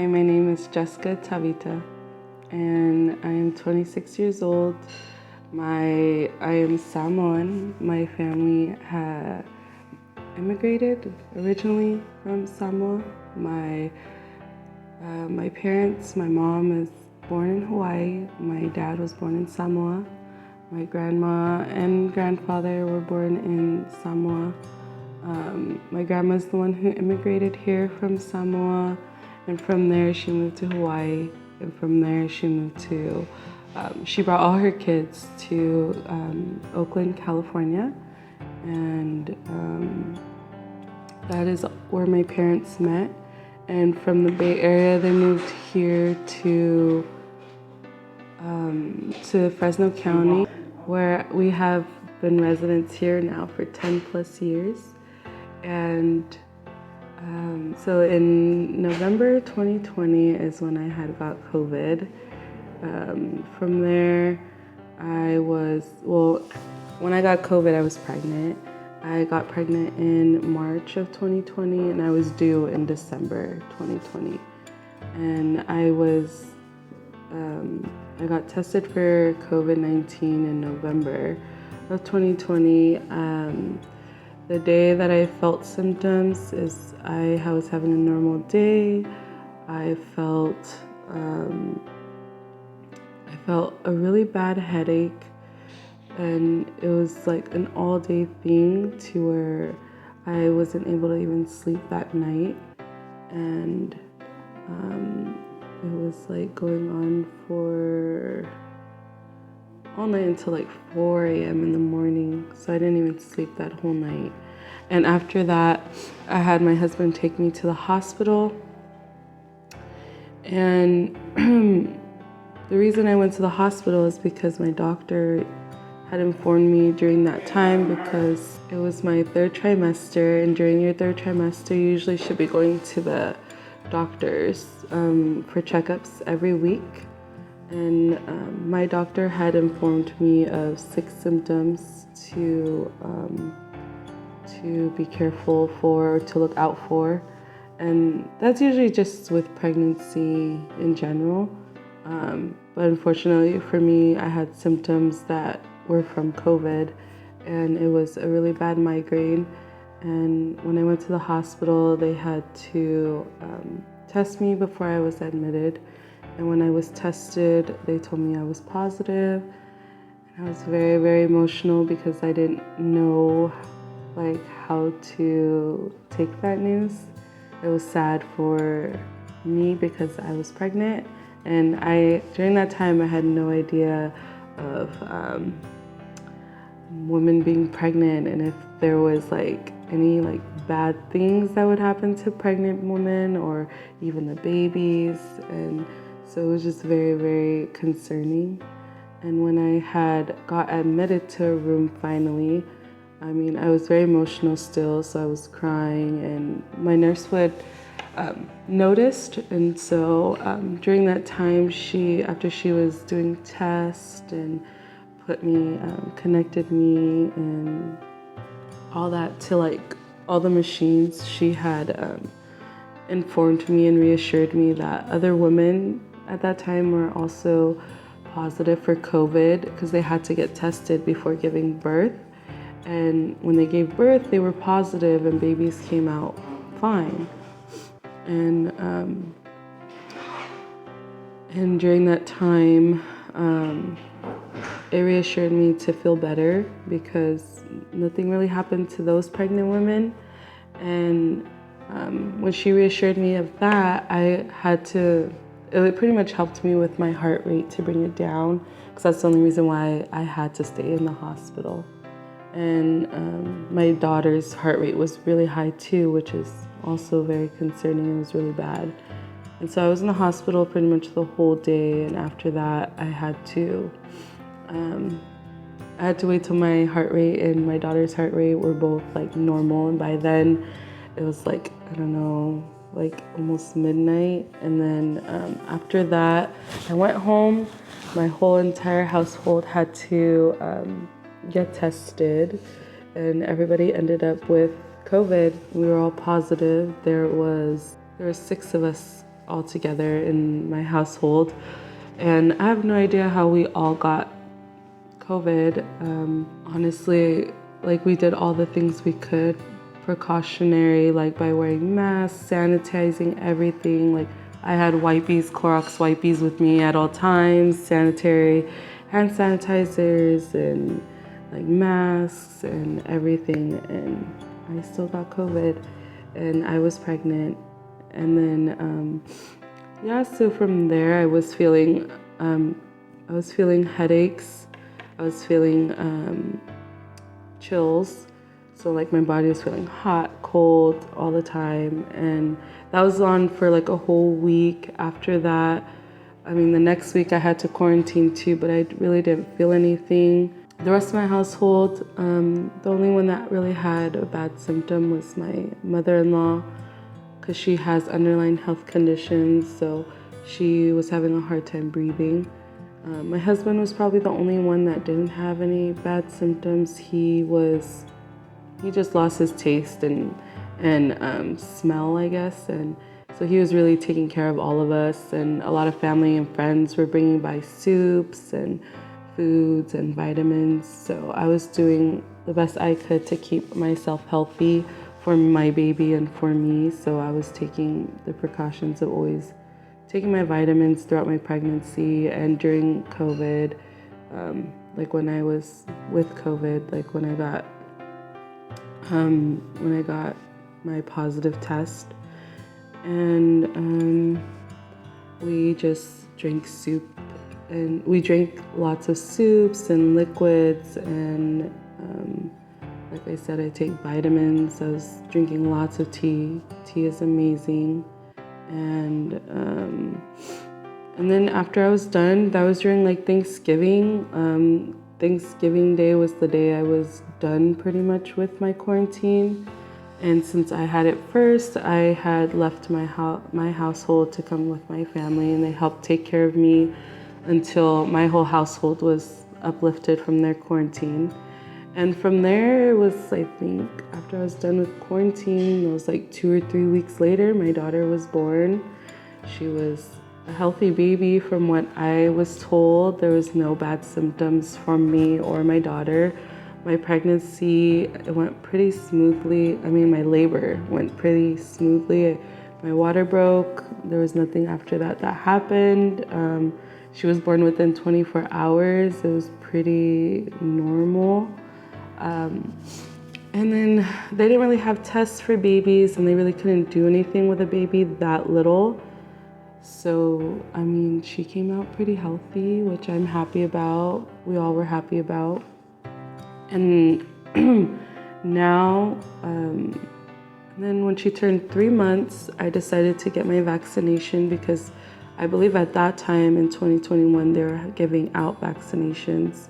Hi, my name is Jessica Tavita, and I am 26 years old. I am Samoan. My family had immigrated originally from Samoa. My parents, my mom is born in Hawaii. My dad was born in Samoa. My grandma and grandfather were born in Samoa. My grandma's the one who immigrated here from Samoa, and from there she moved to Hawaii, and from there she brought all her kids to Oakland, California, and that is where my parents met. And from the Bay Area, they moved here to Fresno County, where we have been residents here now for 10 plus years. And so in November 2020 is when I had got COVID. From there, when I got COVID, I was pregnant. I got pregnant in March of 2020, and I was due in December 2020. And I got tested for COVID-19 in November of 2020. The day that I felt symptoms is I was having a normal day. I felt a really bad headache, and it was like an all-day thing to where I wasn't able to even sleep that night. And it was like going on for all night until like 4 a.m. in the morning. So I didn't even sleep that whole night. And after that, I had my husband take me to the hospital. And the reason I went to the hospital is because my doctor had informed me during that time, because it was my third trimester, and during your third trimester, you usually should be going to the doctors for checkups every week. And my doctor had informed me of 6 symptoms to be careful for, to look out for. And that's usually just with pregnancy in general. But unfortunately for me, I had symptoms that were from COVID, and it was a really bad migraine. And when I went to the hospital, they had to test me before I was admitted. And when I was tested, they told me I was positive. And I was very, very emotional because I didn't know how to take that news. It was sad for me because I was pregnant, and during that time I had no idea of women being pregnant, and if there was any bad things that would happen to pregnant women or even the babies. And so it was just very, very concerning. And when I got admitted to a room finally, I was very emotional still, so I was crying, and my nurse would noticed. And so during that time, after she was doing tests and connected me and all that to all the machines, she had informed me and reassured me that other women at that time were also positive for COVID, because they had to get tested before giving birth. And when they gave birth, they were positive, and babies came out fine. And during that time, it reassured me to feel better, because nothing really happened to those pregnant women. And when she reassured me of that, it pretty much helped me with my heart rate to bring it down, because that's the only reason why I had to stay in the hospital. And my daughter's heart rate was really high too, which is also very concerning. It was really bad. And so I was in the hospital pretty much the whole day, and after that I had to wait till my heart rate and my daughter's heart rate were both normal. And by then it was almost midnight. And then after that I went home. My whole entire household had to get tested, and everybody ended up with COVID. We were all positive. There were 6 of us all together in my household. And I have no idea how we all got COVID. Honestly, like we did all the things we could precautionary, like by wearing masks, sanitizing everything. Like I had wipes, Clorox wipes with me at all times, sanitary hand sanitizers and like masks and everything. And I still got COVID and I was pregnant. And then, so from there I was feeling headaches. I was feeling chills. So like my body was feeling hot, cold all the time. And that was on for like a whole week. After that, the next week I had to quarantine too, but I really didn't feel anything. The rest of my household, the only one that really had a bad symptom was my mother-in-law, because she has underlying health conditions, so she was having a hard time breathing. My husband was probably the only one that didn't have any bad symptoms. He just lost his taste and smell, I guess, and so he was really taking care of all of us. And a lot of family and friends were bringing by soups and foods and vitamins. So I was doing the best I could to keep myself healthy for my baby and for me. So I was taking the precautions of always taking my vitamins throughout my pregnancy and during COVID. Like when I was with COVID, like when I got my positive test, and we just drank soup, and we drank lots of soups and liquids, and like I said, I take vitamins. I was drinking lots of tea. Tea is amazing. And then after I was done, that was during like Thanksgiving. Thanksgiving Day was the day I was done pretty much with my quarantine. And since I had it first, I had left my household to come with my family, and they helped take care of me until my whole household was uplifted from their quarantine. And from there, it was, I think, after I was done with quarantine, it was like 2 or 3 weeks later, my daughter was born. She was a healthy baby from what I was told. There was no bad symptoms from me or my daughter. My pregnancy, it went pretty smoothly. My labor went pretty smoothly. My water broke. There was nothing after that happened. She was born within 24 hours. It was pretty normal. And then they didn't really have tests for babies, and they really couldn't do anything with a baby that little. So, she came out pretty healthy, which I'm happy about. We all were happy about. And now, and then when she turned 3 months, I decided to get my vaccination, because I believe at that time in 2021, they were giving out vaccinations.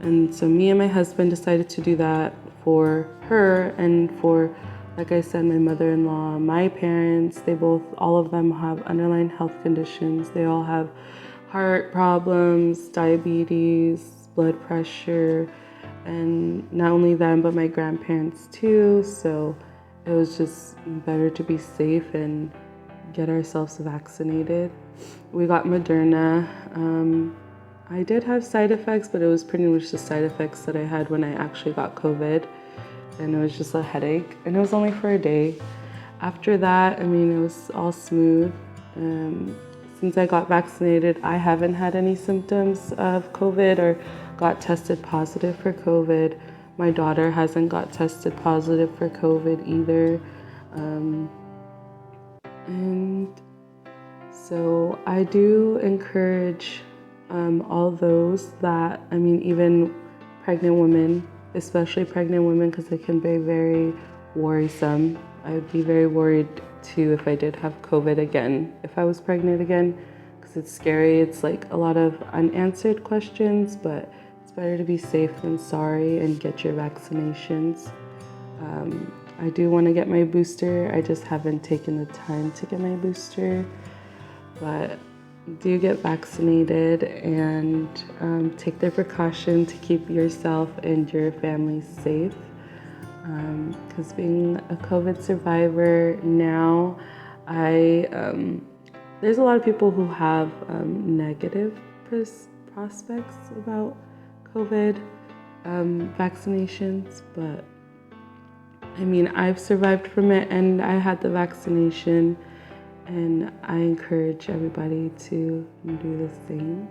And so me and my husband decided to do that for her and for, like I said, my mother-in-law, my parents. All of them have underlying health conditions. They all have heart problems, diabetes, blood pressure, and not only them, but my grandparents too. So it was just better to be safe and get ourselves vaccinated. We got Moderna. I did have side effects, but it was pretty much the side effects that I had when I actually got COVID. And it was just a headache, and it was only for a day. After that, it was all smooth. Since I got vaccinated, I haven't had any symptoms of COVID or got tested positive for COVID. My daughter hasn't got tested positive for COVID either. And so I do encourage all those that, even pregnant women, especially pregnant women, because it can be very worrisome. I would be very worried too if I did have COVID again, if I was pregnant again, because it's scary. It's like a lot of unanswered questions, but it's better to be safe than sorry and get your vaccinations. I do want to get my booster. I just haven't taken the time to get my booster, but do get vaccinated and take the precaution to keep yourself and your family safe. Because being a COVID survivor now, There's a lot of people who have negative prospects about COVID vaccinations, but I mean, I've survived from it and I had the vaccination, and I encourage everybody to do the same.